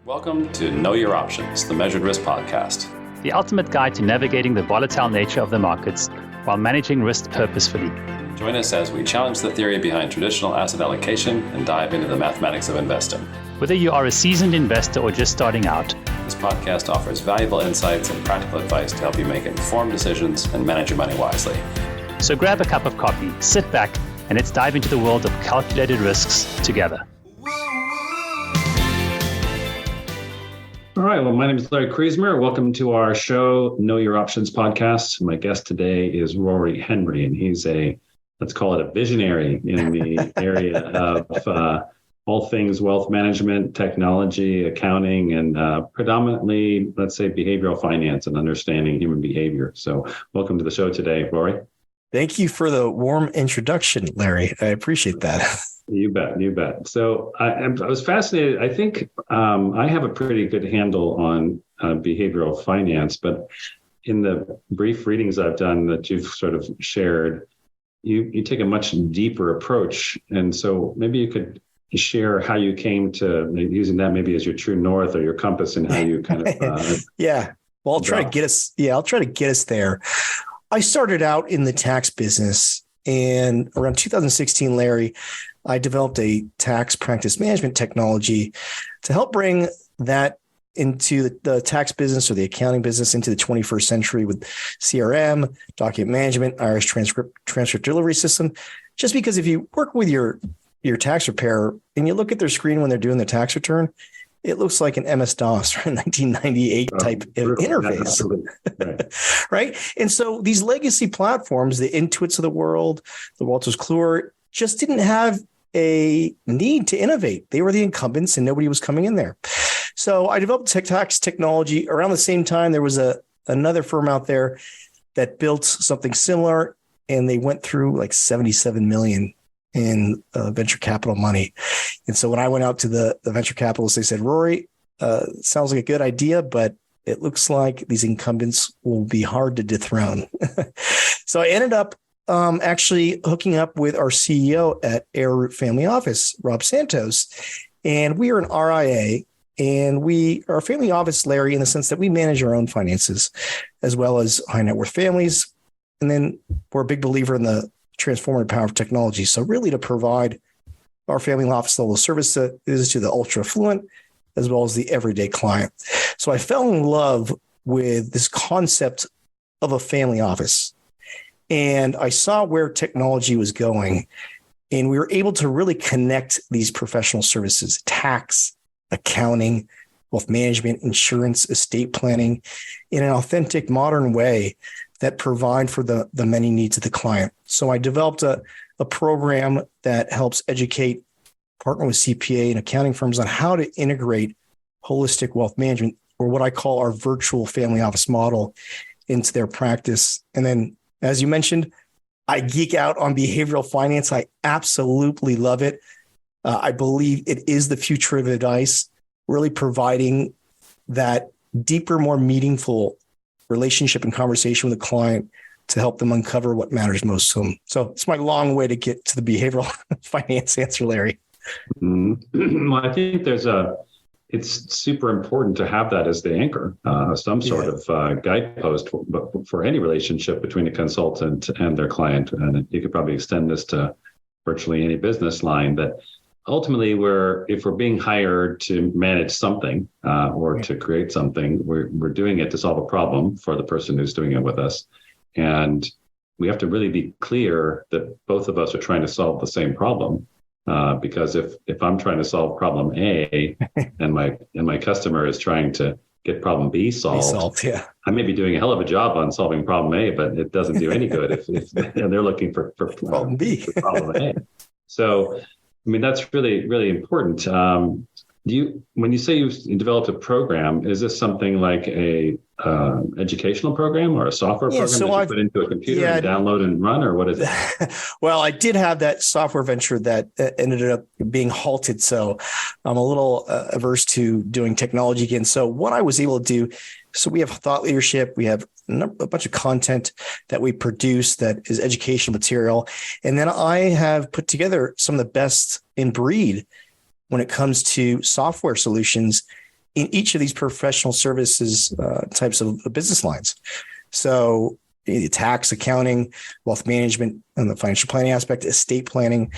Welcome to Know Your Options, the Measured Risk Podcast. The ultimate guide to navigating the volatile nature of the markets while managing risk purposefully. Join us as we challenge the theory behind traditional asset allocation and dive into the mathematics of investing. Whether you are a seasoned investor or just starting out, this podcast offers valuable insights and practical advice to help you make informed decisions and manage your money wisely. So grab a cup of coffee, sit back, and let's dive into the world of calculated risks together. All right. Well, my name is Larry Kriesmer. Welcome to our show, Know Your Options podcast. My guest today is Rory Henry, and he's let's call it a visionary in the area of all things wealth management, technology, accounting, and predominantly, let's say, behavioral finance and understanding human behavior. So welcome to the show today, Rory. Thank you for the warm introduction, Larry. I appreciate that. You bet. So I was fascinated. I think I have a pretty good handle on behavioral finance, but in the brief readings I've done that you've sort of shared, you take a much deeper approach. And so maybe you could share how you came to using that maybe as your true north or your compass and how you kind of yeah. Well, I'll try to get us. Yeah, I'll try to get us there. I started out in the tax business, and around 2016, Larry, I developed a tax practice management technology to help bring that into the tax business or the accounting business into the 21st century with CRM, document management, IRS transcript delivery system. Just because if you work with your tax preparer and you look at their screen when they're doing the tax return, it looks like an MS-DOS or a 1998 type of interface, right? And so these legacy platforms, the Intuits of the world, the Wolters Kluwer, just didn't have a need to innovate. They were the incumbents and nobody was coming in there. So I developed tax technology. Around the same time, there was another firm out there that built something similar, and they went through like 77 million in venture capital money. And so when I went out to the venture capitalists, they said, Rory, sounds like a good idea, but it looks like these incumbents will be hard to dethrone. So I ended up actually hooking up with our CEO at Arrowroot Family Office, Rob Santos. And we are an RIA, and we are a family office, Larry, in the sense that we manage our own finances as well as high net worth families. And then we're a big believer in the transformative power of technology. So really to provide our family office level of services to the ultra affluent as well as the everyday client. So I fell in love with this concept of a family office, and I saw where technology was going, and we were able to really connect these professional services, tax, accounting, wealth management, insurance, estate planning in an authentic modern way that provide for the many needs of the client. So I developed a program that helps educate, partner with CPA and accounting firms on how to integrate holistic wealth management, or what I call our virtual family office model, into their practice. And then, as you mentioned, I geek out on behavioral finance. I absolutely love it. I believe it is the future of advice, really providing that deeper, more meaningful relationship and conversation with the client to help them uncover what matters most to them. So it's my long way to get to the behavioral finance answer, Larry. Mm-hmm. Well, I think it's super important to have that as the anchor, some sort of guidepost for any relationship between a consultant and their client. And you could probably extend this to virtually any business line, that ultimately if we're being hired to manage something or to create something, we're doing it to solve a problem for the person who's doing it with us. And we have to really be clear that both of us are trying to solve the same problem. Because if I'm trying to solve problem A and my customer is trying to get problem B solved, I may be doing a hell of a job on solving problem A, but it doesn't do any good if they're looking for problem B, for problem A. So, I mean, that's really, really important. When you say you developed a program, is this something like a educational program or a software program that you put into a computer and download and run, or what is it? Well, I did have that software venture that ended up being halted. So I'm a little averse to doing technology again. So what I was able to do, so we have thought leadership, we have a bunch of content that we produce that is educational material. And then I have put together some of the best in breed when it comes to software solutions in each of these professional services types of business lines. So tax, accounting, wealth management, and the financial planning aspect, estate planning.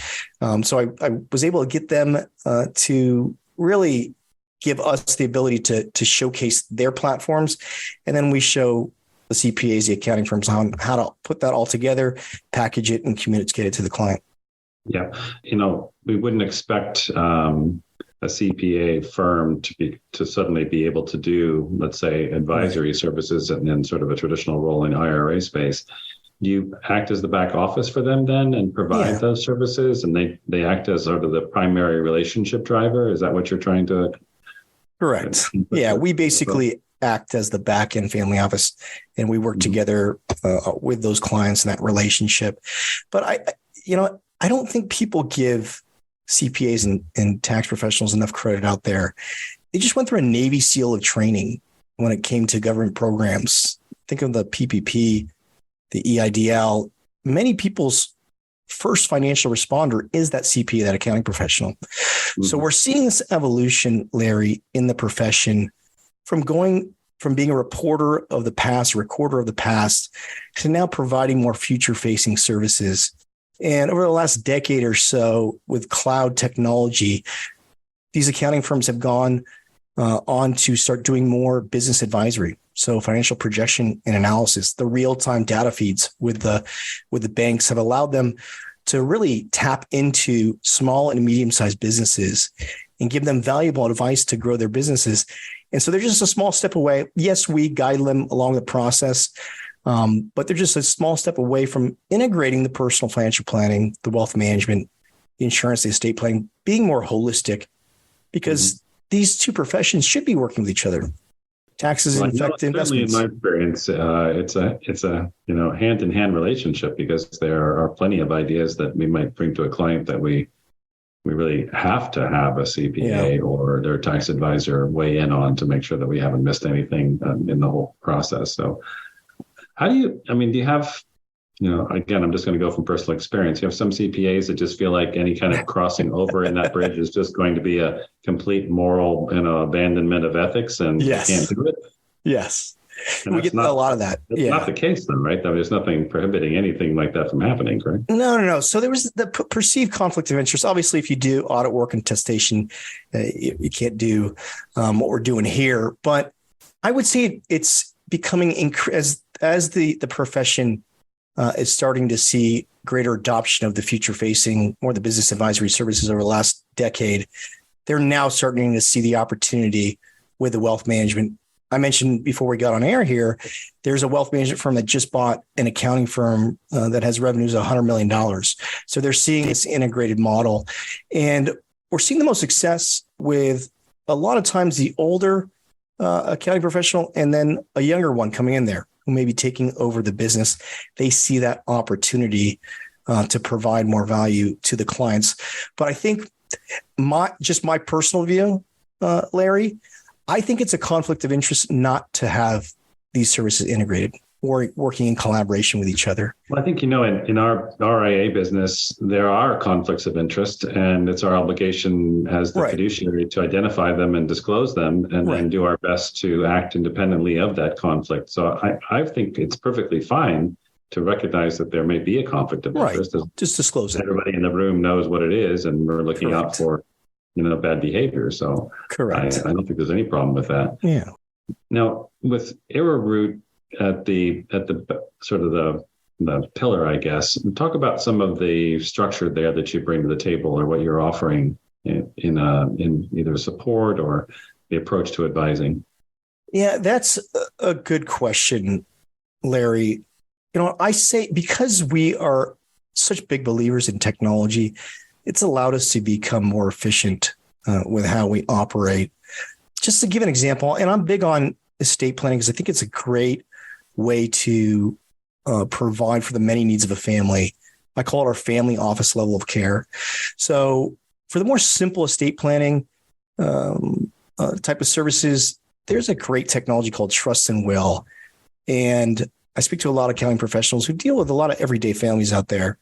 So I was able to get them to really give us the ability to showcase their platforms. And then we show the CPAs, the accounting firms, on how to put that all together, package it, and communicate it to the client. Yeah. We wouldn't expect a CPA firm to suddenly be able to do, let's say, advisory services in sort of a traditional role in IRA space. Do you act as the back office for them then and provide those services, and they act as sort of the primary relationship driver? Is that what you're trying to? Correct. Yeah, we basically act as the back end family office, and we work together with those clients in that relationship. But I don't think people give CPAs and tax professionals enough credit out there. They just went through a Navy SEAL of training when it came to government programs. Think of the PPP, the EIDL. Many people's first financial responder is that CPA, that accounting professional. Mm-hmm. So we're seeing this evolution, Larry, in the profession from being a reporter of the past, a recorder of the past, to now providing more future-facing services. And over the last decade or so, with cloud technology, these accounting firms have gone on to start doing more business advisory. So financial projection and analysis, the real-time data feeds with the banks have allowed them to really tap into small and medium-sized businesses and give them valuable advice to grow their businesses. And so they're just a small step away. Yes, we guide them along the process, but they're just a small step away from integrating the personal financial planning, the wealth management, the insurance, the estate planning, being more holistic, because these two professions should be working with each other. Taxes and effective investments. In my experience, it's a hand-in-hand relationship, because there are plenty of ideas that we might bring to a client that we really have to have a CPA or their tax advisor weigh in on to make sure that we haven't missed anything in the whole process. So do you have, again, I'm just going to go from personal experience. You have some CPAs that just feel like any kind of crossing over in that bridge is just going to be a complete moral, abandonment of ethics, and you can't do it. Yes. And we get a lot of that. That's not the case then, right? There's nothing prohibiting anything like that from happening, correct? No. So there was the perceived conflict of interest. Obviously, if you do audit work and testation, you can't do what we're doing here. But I would say it's becoming as the profession is starting to see greater adoption of the future-facing, more the business advisory services over the last decade. They're now starting to see the opportunity with the wealth management. I mentioned before we got on air here, there's a wealth management firm that just bought an accounting firm that has revenues of $100 million. So they're seeing this integrated model. And we're seeing the most success with a lot of times the older accounting professional and then a younger one coming in there who may be taking over the business. They see that opportunity to provide more value to the clients. But I think my personal view, Larry, I think it's a conflict of interest not to have these services integrated or working in collaboration with each other. Well, I think, in our RIA business, there are conflicts of interest, and it's our obligation as the fiduciary to identify them and disclose them and do our best to act independently of that conflict. So I think it's perfectly fine to recognize that there may be a conflict of interest. Just disclose it. Everybody in the room knows what it is, and we're looking out for bad behavior. So correct. I don't think there's any problem with that. Yeah. Now, with Arrowroot at the sort of the pillar, I guess, talk about some of the structure there that you bring to the table, or what you're offering in either support or the approach to advising. Yeah, that's a good question, Larry. I say, because we are such big believers in technology, it's allowed us to become more efficient with how we operate. Just to give an example, and I'm big on estate planning because I think it's a great way to provide for the many needs of a family. I call it our family office level of care. So for the more simple estate planning type of services, there's a great technology called Trust and Will. And I speak to a lot of accounting professionals who deal with a lot of everyday families out there.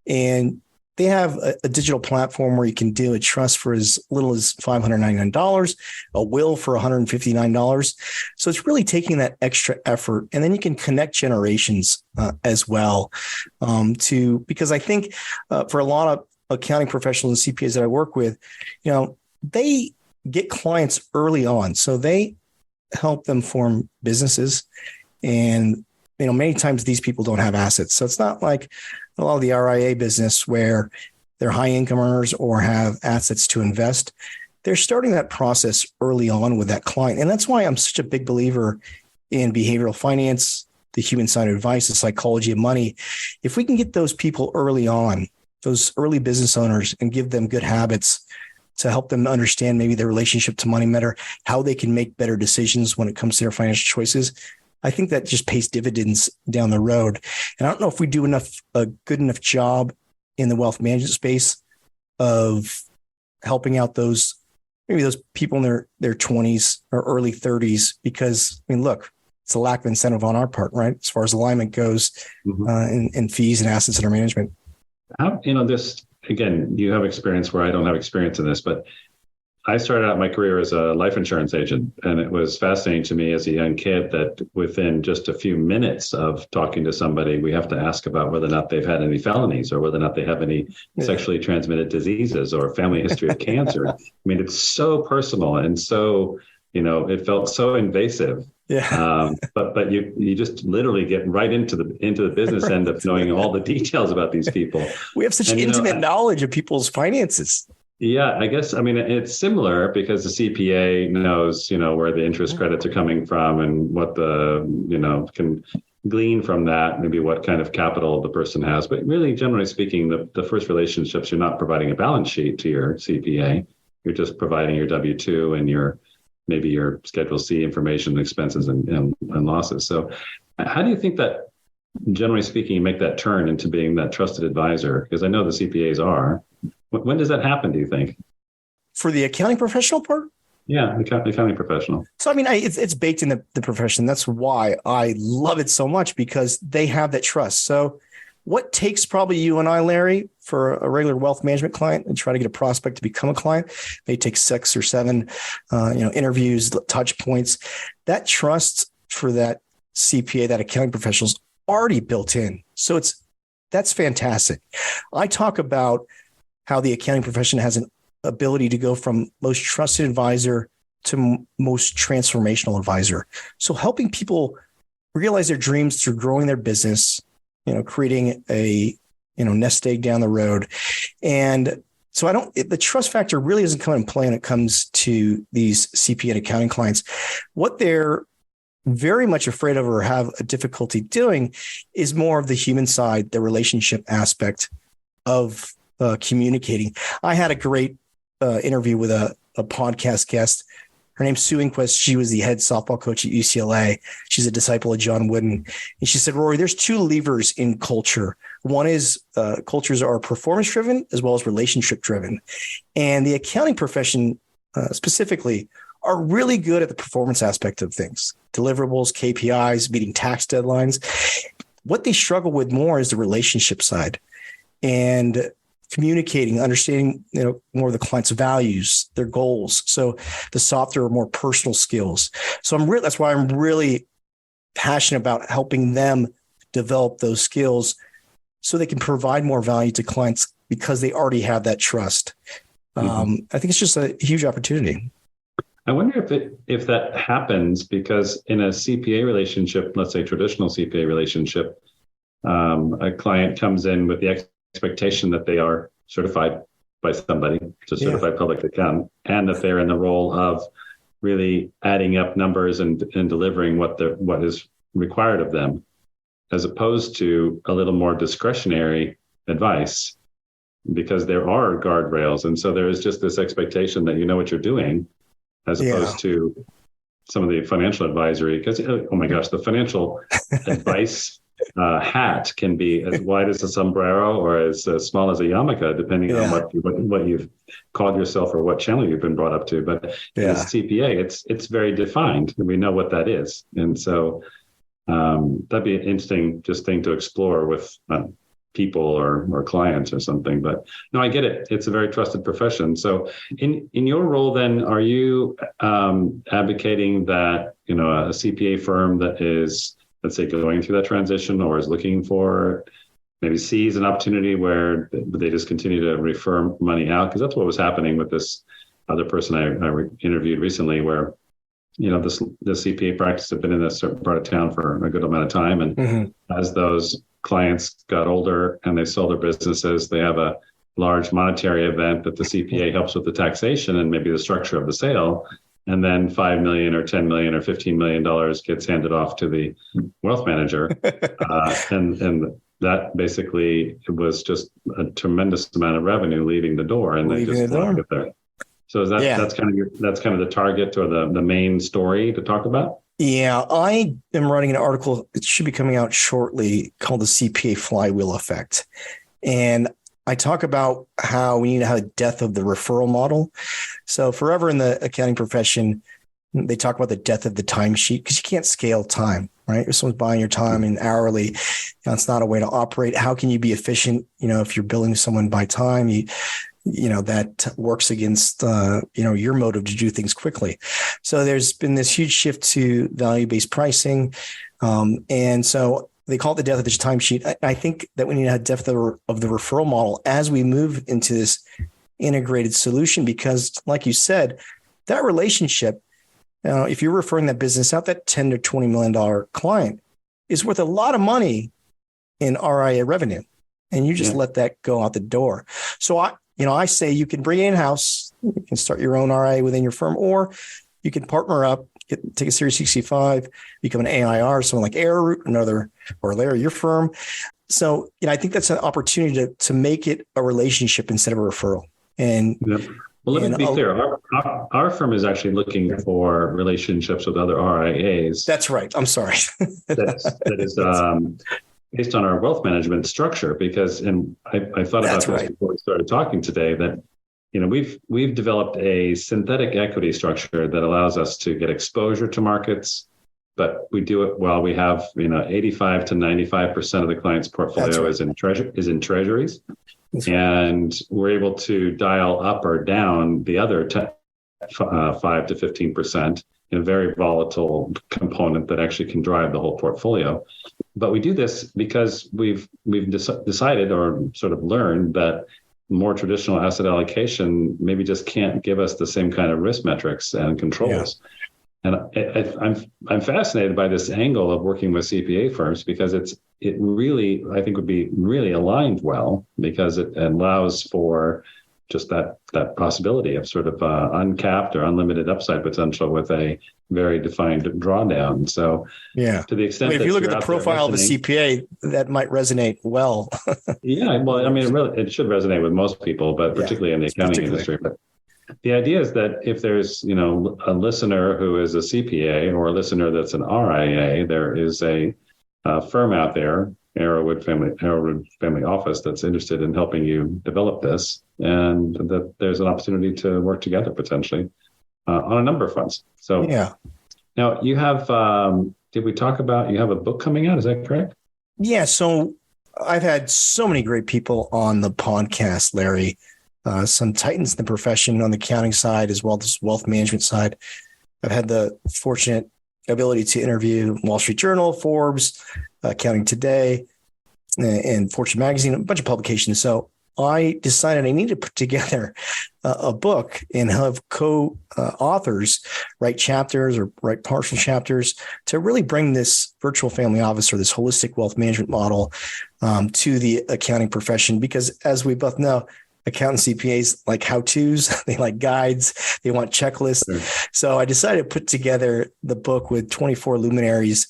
And they have a digital platform where you can do a trust for as little as $599, a will for $159. So it's really taking that extra effort, and then you can connect generations as well. Because I think for a lot of accounting professionals and CPAs that I work with, they get clients early on, so they help them form businesses, and many times these people don't have assets. So it's not like a lot of the RIA business where they're high income earners or have assets to invest. They're starting that process early on with that client. And that's why I'm such a big believer in behavioral finance, the human side of advice, the psychology of money. If we can get those people early on, those early business owners, and give them good habits to help them understand maybe their relationship to money better, how they can make better decisions when it comes to their financial choices, I think that just pays dividends down the road. And I don't know if we do a good enough job in the wealth management space of helping out those people in their 20s or early 30s, because look, it's a lack of incentive on our part, right? As far as alignment goes, in fees and assets under management. This, again, you have experience where I don't have experience in this, but I started out my career as a life insurance agent, and it was fascinating to me as a young kid that within just a few minutes of talking to somebody, we have to ask about whether or not they've had any felonies or whether or not they have any sexually transmitted diseases or family history of cancer. It's so personal and so, it felt so invasive. Yeah. But you just literally get right into the business end of knowing all the details about these people. We have such intimate knowledge of people's finances. Yeah, I guess, it's similar because the CPA knows, where the interest credits are coming from and what can glean from that, maybe what kind of capital the person has. But really, generally speaking, the first relationships, you're not providing a balance sheet to your CPA. You're just providing your W-2 and maybe your Schedule C information, expenses and losses. So how do you think that, generally speaking, you make that turn into being that trusted advisor? Because I know the CPAs are. When does that happen, do you think? For the accounting professional part? Yeah, the accounting professional. So, it's baked in the profession. That's why I love it so much, because they have that trust. So what takes probably you and I, Larry, for a regular wealth management client and try to get a prospect to become a client, may take 6 or 7, interviews, touch points. That trust for that CPA, that accounting professional, is already built in. So that's fantastic. I talk about how the accounting profession has an ability to go from most trusted advisor to most transformational advisor. So helping people realize their dreams through growing their business, creating a, nest egg down the road. And so the trust factor really doesn't come into play when it comes to these CPA and accounting clients. What they're very much afraid of or have a difficulty doing is more of the human side, the relationship aspect of communicating. I had a great interview with a podcast guest. Her name's Sue Inquest. She was the head softball coach at UCLA. She's a disciple of John Wooden. And she said, Rory, there's 2 levers in culture. One is cultures are performance driven as well as relationship driven. And the accounting profession specifically are really good at the performance aspect of things, deliverables, KPIs, meeting tax deadlines. What they struggle with more is the relationship side and communicating, understanding, more of the client's values, their goals. So the softer or more personal skills. So that's why I'm really passionate about helping them develop those skills so they can provide more value to clients because they already have that trust. I think it's just a huge opportunity. I wonder if that happens because in a CPA relationship, let's say traditional CPA relationship, a client comes in with the expectation that they are certified by somebody, to certified public accountant, and that they're in the role of really adding up numbers and delivering what is required of them, as opposed to a little more discretionary advice, because there are guardrails. And so there is just this expectation that you know what you're doing, as opposed to some of the financial advisory, because, oh my gosh, the financial advice hat can be as wide as a sombrero or as small as a yarmulke, depending on what you've called yourself or what channel you've been brought up to. But as CPA, it's very defined, and we know what that is. And so that'd be an interesting just thing to explore with people or clients or something. But no, I get it. It's a very trusted profession. So in your role then, are you advocating that, a CPA firm that is, let's say, going through that transition or is looking for, maybe sees an opportunity where they just continue to refer money out? Because that's what was happening with this other person I interviewed recently, where the CPA practice had been in a certain part of town for a good amount of time. And as those clients got older and they sold their businesses, they have a large monetary event that the CPA helps with the taxation and maybe the structure of the sale. And then $5 million or $10 million or $15 million gets handed off to the wealth manager. And that basically was just a tremendous amount of revenue leaving the door, and they just locked it there. So is that's kind of the target or the main story to talk about? Yeah, I am writing an article. It should be coming out shortly, called the CPA flywheel effect. And I talk about how we need to have a death of the referral model. So forever in the accounting profession, they talk about the death of the timesheet because you can't scale time, right? If someone's buying your time in hourly, it's not a way to operate. How can you be efficient? If you're billing someone by time, that works against, your motive to do things quickly. So there's been this huge shift to value-based pricing. And so they call it the death of the timesheet. I think that we need to have depth of the referral model as we move into this integrated solution, because like you said, that relationship, if you're referring that business out, that $10 to $20 million client is worth a lot of money in RIA revenue. And you just let that go out the door. So I say you can bring it in-house, you can start your own RIA within your firm, or you can partner up, take a Series 65, become an AIR, someone like Arrowroot, or Larry, your firm. So, I think that's an opportunity to make it a relationship instead of a referral. And well, let me be clear. Our firm is actually looking for relationships with other RIAs. That's right. I'm sorry. that is based on our wealth management structure, because, and I thought about this before we started talking today, that we've developed a synthetic equity structure that allows us to get exposure to markets, but we do it while we have 85 to 95% of the client's portfolio is in treasuries, and we're able to dial up or down the other 5 to 15%. A very volatile component that actually can drive the whole portfolio. But we do this because we've decided or sort of learned that more traditional asset allocation maybe just can't give us the same kind of risk metrics and controls. Yeah. And I'm fascinated by this angle of working with CPA firms, because it really, I think, would be really aligned well, because it allows for just that possibility of sort of uncapped or unlimited upside potential with a very defined drawdown. So to the extent if you look at the profile of a CPA, that might resonate well. Yeah, well, I mean, it should resonate with most people, but particularly in the accounting industry. But the idea is that if there's, a listener who is a CPA or a listener that's an RIA, there is a firm out there, Arrowroot Family Office, that's interested in helping you develop this, and that there's an opportunity to work together potentially on a number of fronts. So now you have, did we talk about, you have a book coming out? Is that correct? Yeah. So I've had so many great people on the podcast, Larry, some titans in the profession on the accounting side, as well as wealth management side. I've had the fortunate ability to interview Wall Street Journal, Forbes, Accounting Today, and Fortune Magazine, a bunch of publications. So I decided I needed to put together a book and have co-authors write chapters or write partial chapters to really bring this virtual family office, or this holistic wealth management model, to the accounting profession. Because as we both know, accountant CPAs like how-tos, they like guides, they want checklists. Sure. So I decided to put together the book with 24 luminaries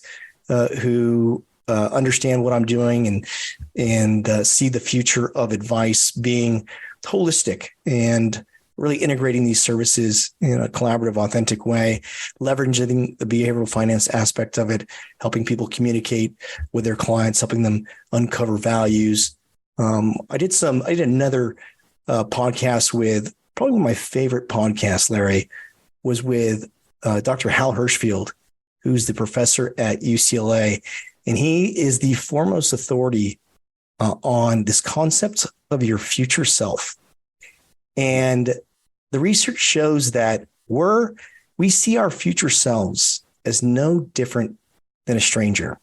who understand what I'm doing and see the future of advice being holistic and really integrating these services in a collaborative, authentic way, leveraging the behavioral finance aspect of it, helping people communicate with their clients, helping them uncover values. I did another podcast with, probably one of my favorite podcasts, Larry, was with Dr. Hal Hirschfield, who's the professor at UCLA. And he is the foremost authority on this concept of your future self. And the research shows that we see our future selves as no different than a stranger.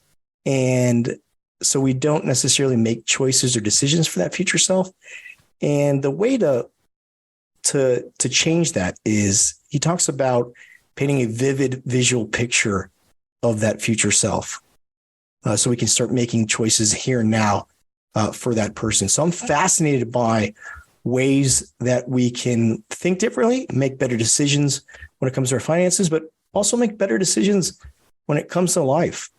And so we don't necessarily make choices or decisions for that future self. And the way to change that is he talks about painting a vivid visual picture of that future self. So we can start making choices here and now for that person. So I'm fascinated by ways that we can think differently, make better decisions when it comes to our finances, but also make better decisions when it comes to life.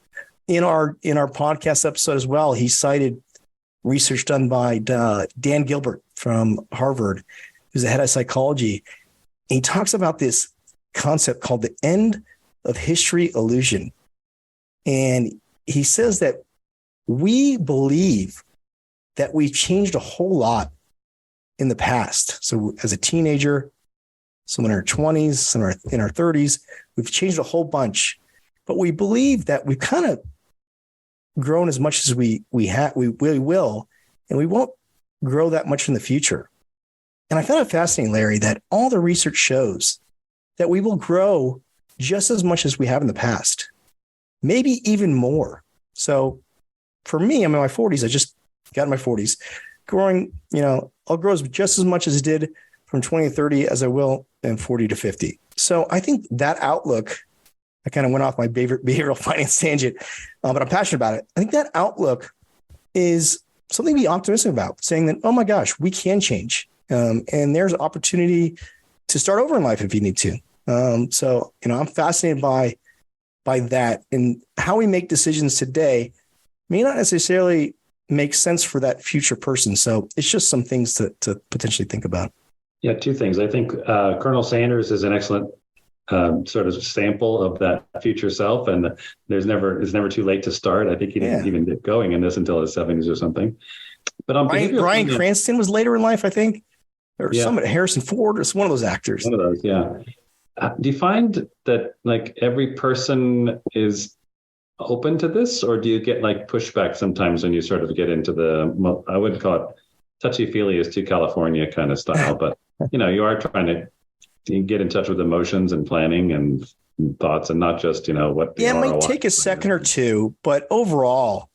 In our podcast episode as well, he cited research done by Dan Gilbert from Harvard, who's the head of psychology. And he talks about this concept called the end of history illusion. And he says that we believe that we've changed a whole lot in the past. So as a teenager, some in our 20s, some in our 30s, we've changed a whole bunch. But we believe that we've kind of grown as much as we really will, and we won't grow that much in the future. And I found it fascinating, Larry, that all the research shows that we will grow just as much as we have in the past, maybe even more. So for me, I'm in my 40s. I just got in my 40s. Growing, I'll grow just as much as it did from 20 to 30 as I will in 40 to 50. So I think that outlook, I kind of went off my behavioral finance tangent, but I'm passionate about it. I think that outlook is something to be optimistic about, saying that, oh my gosh, we can change. And there's opportunity to start over in life if you need to. So I'm fascinated by that, and how we make decisions today may not necessarily make sense for that future person. So it's just some things to potentially think about. Yeah, two things. I think Colonel Sanders is an excellent sort of sample of that future self, and it's never too late to start. I think he didn't even get going in this until his 70s or something. But Bryan Cranston was later in life, I think, or somebody, Harrison Ford, or one of those actors. One of those, yeah. Do you find that like every person is open to this, or do you get like pushback sometimes when you sort of get into I wouldn't call it touchy-feely is too California kind of style, but you are trying to get in touch with emotions and planning and thoughts, and not just, what. Yeah, it might take a second or two, but overall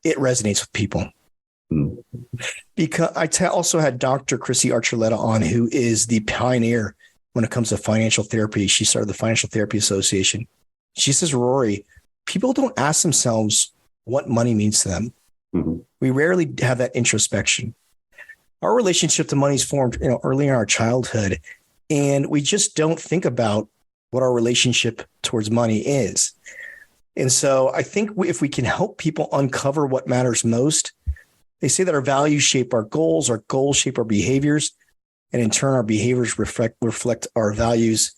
it resonates with people. Because I also had Dr. Chrissy Archuleta on, who is the pioneer when it comes to financial therapy. She started the Financial Therapy Association. She says, Rory, people don't ask themselves what money means to them. Mm-hmm. We rarely have that introspection. Our relationship to money is formed, early in our childhood, and we just don't think about what our relationship towards money is. And so I think if we can help people uncover what matters most, they say that our values shape our goals shape our behaviors, and in turn, our behaviors reflect our values.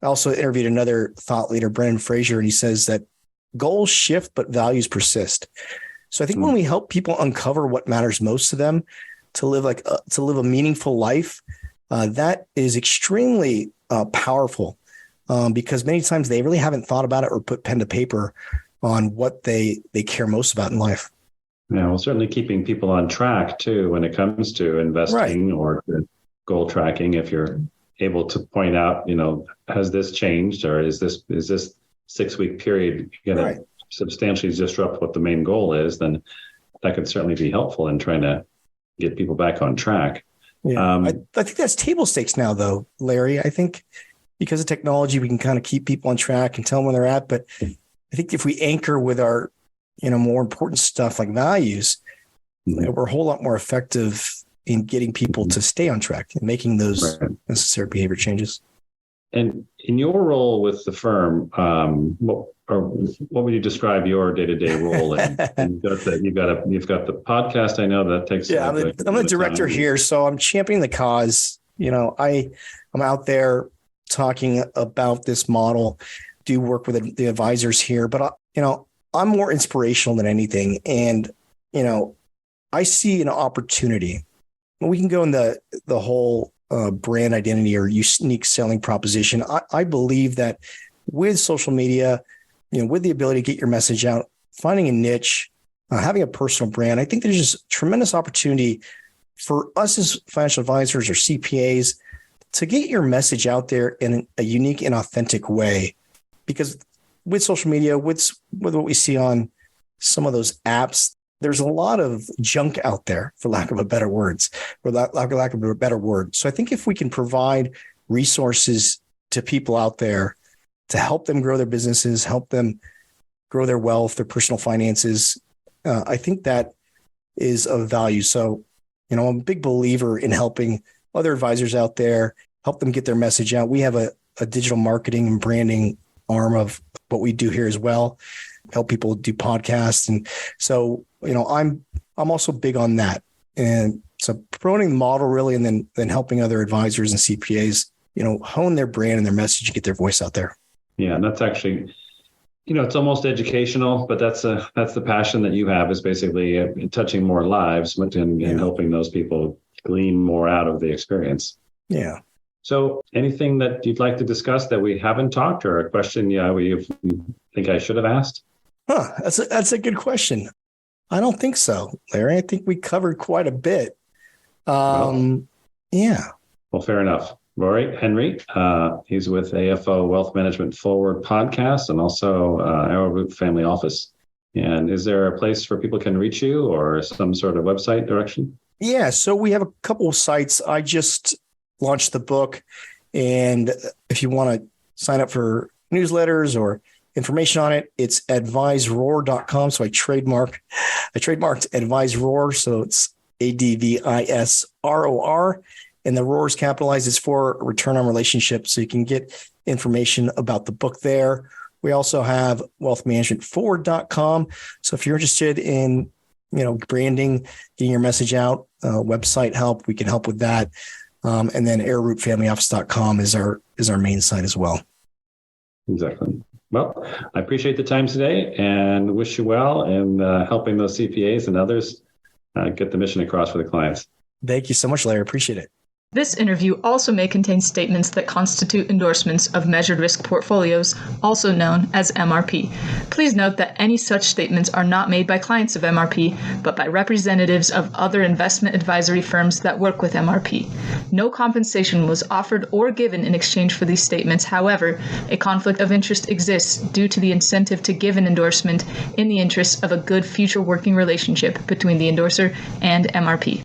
I also interviewed another thought leader, Brendan Fraser, and he says that goals shift, but values persist. So I think when we help people uncover what matters most to them, to live a meaningful life, that is extremely powerful, because many times they really haven't thought about it or put pen to paper on what they care most about in life. Yeah, well, certainly keeping people on track too when it comes to investing or goal tracking. If you're able to point out, has this changed, or is this 6-week period going to substantially disrupt what the main goal is, then that could certainly be helpful in trying to get people back on track. Yeah. I think that's table stakes now, though, Larry. I think because of technology, we can kind of keep people on track and tell them where they're at. But I think if we anchor with our, more important stuff like values, we're a whole lot more effective in getting people to stay on track and making those necessary behavior changes. And in your role with the firm, what would you describe your day-to-day role in? You've got the podcast. I know that takes. Yeah, I'm the director here, so I'm championing the cause. I'm out there talking about this model. Do work with the advisors here, but I'm more inspirational than anything, and I see an opportunity. We can go in the whole brand identity or unique selling proposition. I believe that with social media, with the ability to get your message out, finding a niche having a personal brand. I think there's just tremendous opportunity for us as financial advisors or CPAs to get your message out there in a unique and authentic way. Because with social media, with what we see on some of those apps, there's a lot of junk out there, for lack of a better words, or lack of a better word. So I think if we can provide resources to people out there to help them grow their businesses, help them grow their wealth, their personal finances, I think that is of value. So, I'm a big believer in helping other advisors out there, help them get their message out. We have a digital marketing and branding arm of what we do here as well, help people do podcasts. And so, I'm also big on that. And so promoting the model really, and then helping other advisors and CPAs, hone their brand and their message and get their voice out there. Yeah, and that's actually, it's almost educational, but that's the passion that you have, is basically touching more lives and helping those people glean more out of the experience. Yeah. So anything that you'd like to discuss that we haven't talked, or a question you think I should have asked? That's a good question. I don't think so, Larry. I think we covered quite a bit. Yeah. Well, fair enough. Rory Henry, he's with AFO Wealth Management Forward podcast, and also Arrowroot Family Office. And is there a place where people can reach you, or some sort of website direction? Yeah. So we have a couple of sites. I just launched the book, and if you want to sign up for newsletters or information on it, it's adviseroar.com. So I trademarked AdviseRoar. So it's ADVISROR, and the ROAR is capitalized. It's for return on relationship. So you can get information about the book there. We also have wealthmanagementforward.com. So if you're interested in, branding, getting your message out, website help, we can help with that. And then arrowrootfamilyoffice.com is our main site as well. Exactly. Well, I appreciate the time today and wish you well in helping those CPAs and others get the mission across for the clients. Thank you so much, Larry. Appreciate it. This interview also may contain statements that constitute endorsements of measured risk portfolios, also known as MRP. Please note that any such statements are not made by clients of MRP, but by representatives of other investment advisory firms that work with MRP. No compensation was offered or given in exchange for these statements. However, a conflict of interest exists due to the incentive to give an endorsement in the interest of a good future working relationship between the endorser and MRP.